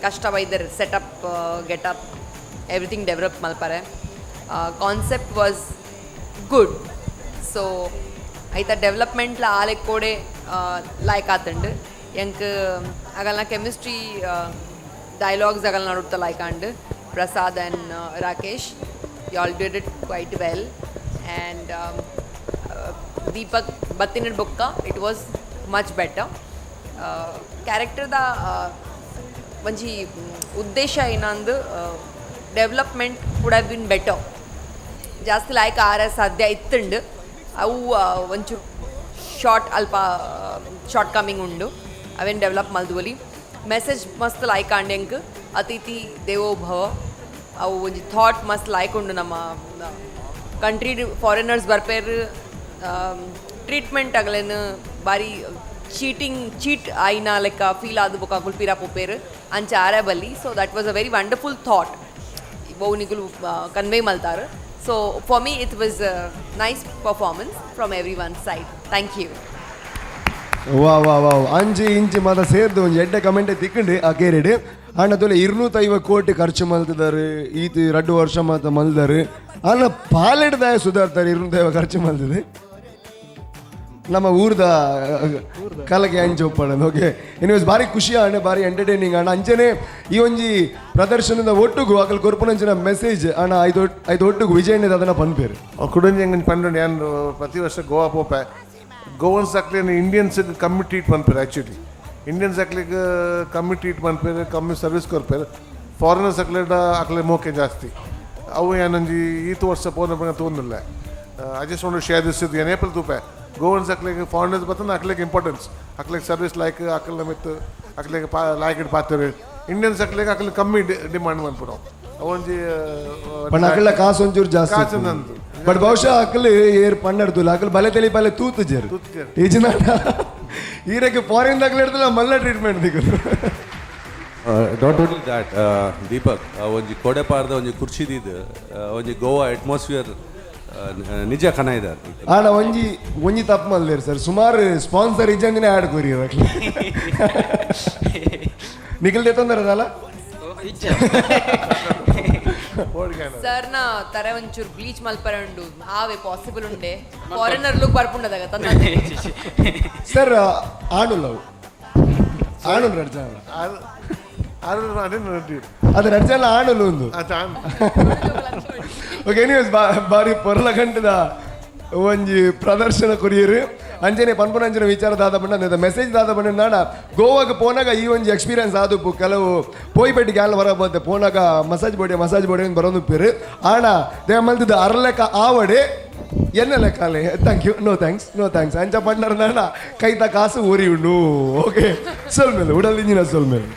kashta vaidar setup, get up, everything developed malpare. Concept was good. So aita development la ale kode like athund. Yank agalna chemistry dialogues agalna nadutta like and Prasad and Rakesh, you all did it quite well. And Deepak Battinad Bukka, it was much better. Character da manchi uddesha inandu development would have been better. Just like RS sadhya ittundu avu onchu short coming undu aven develop malduvali message mast like andenk ಅತಿಥಿ ದೇವೋ ಭವ ಅವು ಒಂಜಿ thought ಮಸ್ತ್ like ಉಂಡು ನಮ್ಮ country foreigners ಬರ್ಪೇರು treatment ಆಗಲೇನು ಬಾರಿ cheat ಆಯ್ನ ಲೆಕ್ಕ ಫೀಲ್ ಆದ ಬೊಕ್ಕ ಕುಲ್ಪಿರಾ ಪೋಪೇರು ಅಂಚ ಆರ ಬಲ್ಲಿ so that was a very wonderful thought ಬಹು ನಿಗುಲು convey ಮಲ್ತಾರು So for me, it was a nice performance from everyone's side. Thank you. ವಾ ವಾ ವಾ ಅಂಚಿ ಇಂಚಿ ಮಾತ ಸೇರ್ದು ಒಂದು ಎಡ್ಡೆ ಕಮೆಂಟ್ ತಿಕ್ಕಂಡು ಆ ಕೇರಿಡು ಅಣ್ಣ ತೊಲೆ 250 ಕೋಟಿ ಖರ್ಚು ಮಲ್ತಿದ್ದಾರೆ ಈತ 2 ವರ್ಷ ಮಾತ ಮಲ್ದಾರು ಅಣ್ಣ ಪಾಲೆಡ್ದಾಯ ಸುಧಾರ್ತಾರೆ 250 ಖರ್ಚು ಮಲ್ತಿದೆ ನಮ್ಮ ಊರ್ದ ಕಲಗೆ ಅಂಚೆ ಒಪ್ಪಣ ಓಕೆ ಎನಿವೇಸ್ ಭಾರಿ ಖುಷಿ ಅಣ್ಣ ಭಾರಿ ಎಂಟರ್ಟೈನಿಂಗ್ ಅಣ್ಣ ಅಂಚನೆ ಈ ಒಂಜಿ ಪ್ರದರ್ಶನದ ಒಟ್ಟಿಗೂ ಅಕಲ್ ಕೊರ್ಪುನಂಚಿನ ಮೆಸೇಜ್ ಅಣ್ಣ ಐದು ಒಟ್ಟಿಗೂ ವಿಜಯಣ್ಣದ ಅದನ್ನ ಪನ್ಪೇರು ಕುಡಂಜಿ ಹೆಂಗೆ ಪಂಡು ನಾನು ಪ್ರತಿ ವರ್ಷ ಗೋವಾ ಪೋಪೆ ಗೋವನ್ಸ್ ಅಕ್ಲೇನು ಇಂಡಿಯನ್ಸ್ಗೆ ಕಮ್ಮಿ ಟ್ರೀಟ್ ಮಾಡ್ಪೇರು ಆ್ಯಕ್ಚುಲಿ ಇಂಡಿಯನ್ಸ್ ಅಕ್ಲಿಗೆ ಕಮ್ಮಿ ಟ್ರೀಟ್ ಮಾಡ್ಪೇರು ಕಮ್ಮಿ ಸರ್ವಿಸ್ ಕೊರ್ಪೇರು ಫಾರಿನರ್ಸ್ ಅಕ್ಲೆ ಮೋಕೆ ಜಾಸ್ತಿ ಅವು ಏನಂಜಿ ಈತು ವರ್ಷ ಪೋನ ತೊಂದಿಲ್ಲ I just want to share this with ಏನು ಏಪ್ರಿಲ್ ತೂಪೆ ಗೋವನ್ಸ್ ಅಕ್ಲಿಗೆ ಫಾರಿನರ್ಸ್ ಬರ್ತಂದ್ರೆ ಅಕ್ಲಿಗೆ ಇಂಪಾರ್ಟೆನ್ಸ್ ಅಕ್ಲಿಗೆ ಸರ್ವಿಸ್ ಲೈಕ್ ಅಕ್ಲ ಮಿತ್ತು ಅಕ್ಲಿಗೆ ಲಾಯ್ಕ್ ಇಟ್ಟು ಪಾತ್ರೆ ಇಂಡಿಯನ್ಸ್ ಅಕ್ಲಿಗೆ ಕಮ್ಮಿ ಡಿಮಾಂಡ್ ಮಾಡ್ಬಿಡೋ ಅವೊಂಜಿ ಪಣ್ಣ ಅಕಲ ಕಾಸು ಒಂಚೂರು ಜಾಸ್ತಿ ಕಾಸು ನಂದು ಬಟ್ ಬಹುಶಃ ಅಕಲ್ ಏರ್ ಪಣ್ಣಡ್ತುಲ್ಲ ಅಕಲ್ ಬಲೆ ತಲಿ ಬಲೆ ತೂತು ಜೇರು ಈಜಿನಾಟ ಈರಕ್ಕೆ ಫಾರಿನ್ ದಾಖಲೆ ಇಡ್ತಲ್ಲ ಮಲ್ಲ ಟ್ರೀಟ್ಮೆಂಟ್ ದಿಕ್ಕರು ನಾಟ್ ಓನ್ಲಿ ದ್ಯಾಟ್ ದೀಪಕ್ ಒಂಜಿ ಕೊಡೆಪಾರ್ದ ಒಂಜಿ ಕುರ್ಚಿದಿದ್ದು ಒಂಜಿ ಗೋವಾ ಅಟ್ಮಾಸ್ಫಿಯರ್ ನಿಜ ಕನ ಇದ್ದಾರೆ ಆಡ ಒಂಜಿ ತಪ್ಪು ಮಲ್ದೇರು ಸರ್ ಸುಮಾರು ಸ್ಪಾನ್ಸರ್ ಇಜಂಗಿನೇ ಆಡ್ ಕೊರಿ ನಿಖಿಲ್ ತೊಂದರದಲ್ಲ ಸರ್ ನ ತರ ಒಂಚೂರು ಬ್ಲೀಚ್ ಮಲ್ಪರೆ ಉಂಡು ಹಾವೇ ಪಾಸಿಬಲ್ ಉಂಡೆ ಫಾರಿನರ್ ಲುಕ್ ಬರ್ಪುಂಡದಾಗ ತಂದೆ ಸರ್ ಆಡುಲ್ಲ ಆಡು ನಡ್ಜಾನ ಅದು ನಡ್ಜಲ್ಲ ಆಡುಲ್ಲ ಒಂದು ಓಕೆ ಎನಿವೇಸ್ ಬಾರಿ ಪೊರ್ಲ ಗಂಟದ ಒಂಜಿ ಪ್ರದರ್ಶನ ಕೊರಿಯರು ಅಂಜನೆ ಪನ್ಪುನಂಚಿನ ವಿಚಾರ ದಾದ ಬಂಡ ಮೆಸೇಜ್ ದಾದ ಬಂಡ ನಾಡ ಗೋವಾಗೆ ಪೋನಾಗ ಈ ಒಂಜಿ ಎಕ್ಸ್ಪೀರಿಯನ್ಸ್ ಆದುಪ್ಪು ಕೆಲವು ಪೋಯ್ಪೆಟ್ಟಿ ಗ್ಯಾಲ್ ಹೊರ ಬಂದೆ ಪೋನಾಗ ಮಸಾಜ್ ಬೋಡಿ ಅಂತ ಬರೋದು ಪೇರು ಆಣ ದೇ ಮಲ್ತಿದ್ದ ಅರಲೆಕ್ಕ ಆವಡೆ ಎನ್ನ ಲೆಕ್ಕಲೆ ಥ್ಯಾಂಕ್ ಯು ನೋ ಥ್ಯಾಂಕ್ಸ್ ಅಂಚ ಪಂಡರ ನಾಡ ಕೈತ ಕಾಸು ಊರಿ ಉಂಡು ಓಕೆ ಸೊಲ್ಮೇಲೆ ಉಡಲಿಂಜಿನ ಸೊಲ್ಮೇಲೆ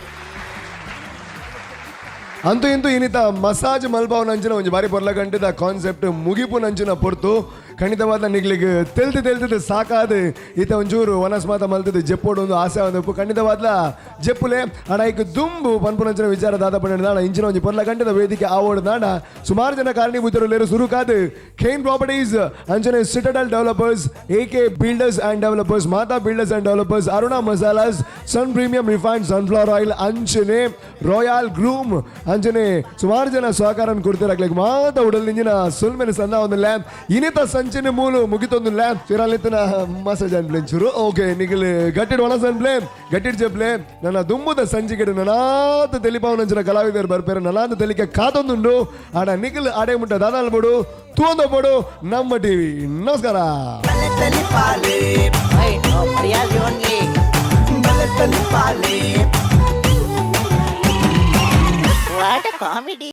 ಅಂತೂ ಇಂತೂ ಇನ್ನಿತ ಮಸಾಜ್ ಮಲ್ಬಾವ್ ನಂಚಿನ ಒಂಜಿ ಬಾರಿ ಪೊರ್ಲ ಗಂಟೆದ ಕಾನ್ಸೆಪ್ಟ್ ಮುಗಿಪು ನಂಚಿನ ಪೊರ್ತು ಖಂಡಿತವಾದ ನಿಗ್ಲಿಗೆ ತೆಲ್ದು ಸಾಕಾದ ಈತ ಒಂಚೂರು ವನಸ್ ಮಾತ ಮಲ್ತದ್ದು ಜೆಪ್ಪೋಡು ಒಂದು ಆಸೆ ಒಂದು ಖಂಡಿತವಾದ ಜೆಪ್ಪುಲೆ ಅಣ್ಣ ಈಗ ದುಂಬು ಪನ್ಪುನಂಚಿನ ವಿಚಾರ ದಾದ ಪಂಡ ನಾಡ ಇಂಚಿನ ಒಂಜಿ ಪೊರ್ಲ ಗಂಟೆದ ವೇದಿಕೆ ಆವೋಡು ನಾಡ ಸುಮಾರು ಜನ ಕಾರಣೀಭೂತರು ಸುರು ಕಾದು ಖೇನ್ ಪ್ರಾಪರ್ಟೀಸ್ ಅಂಚನೆ citadel developers AK builders and developers Mata builders and developers Aruna masalas sun premium refined sunflower oil ಅಂಚನೆ ರಾಯಲ್ ಗ್ರೂಮ್ ಅಂಚನೆ ಸುಮಾರು ಜನ ಸಹಕಾರ ಕೊಡ್ತಿರಾಗ್ಲಿಕ್ಕೆ ಮಾತಾ ಉಡಲಿಂಜಿನ ಸುಲ್ಮೆನ ಸಂದ ಒಂದು ಲ್ಯಾಂಪ್ ಇನ್ನಿತ ಸಂಚನೆ ಮೂಲು ಮುಗಿತೊಂದು ಲ್ಯಾಂಪ್ ಫಿರಾಲಿತನ ಮಸಾಜ್ ಅಂಡ್ ಪ್ಲೇನ್ ಶುರು ಓಕೆ ನಿಗಲ್ ಗಟ್ಟಿಡ್ ಒಣಸ್ ಅಂಡ್ ಪ್ಲೇನ್ ಗಟ್ಟಿಡ್ ಜಪ್ಲೆ ನನ್ನ ದುಂಬುದ ಸಂಚಿಕೆಡು ನನಾತ ತೆಲಿಪಾವನಂಚಿನ ಕಲಾವಿದರು ಬರ್ಪೇರು ನನಾತ ತೆಲಿಕೆ ಕಾತೊಂದುಂಡು ಆಡ ನಿಗಲ್ ಆಡೆ ಮುಟ್ಟ ದಾದಾಲ್ ಬೋಡು ತೂಂದ ಬೋಡು ನಮ್ಮ ಟಿವಿ ನಮಸ್ಕಾರ Real only. What a comedy.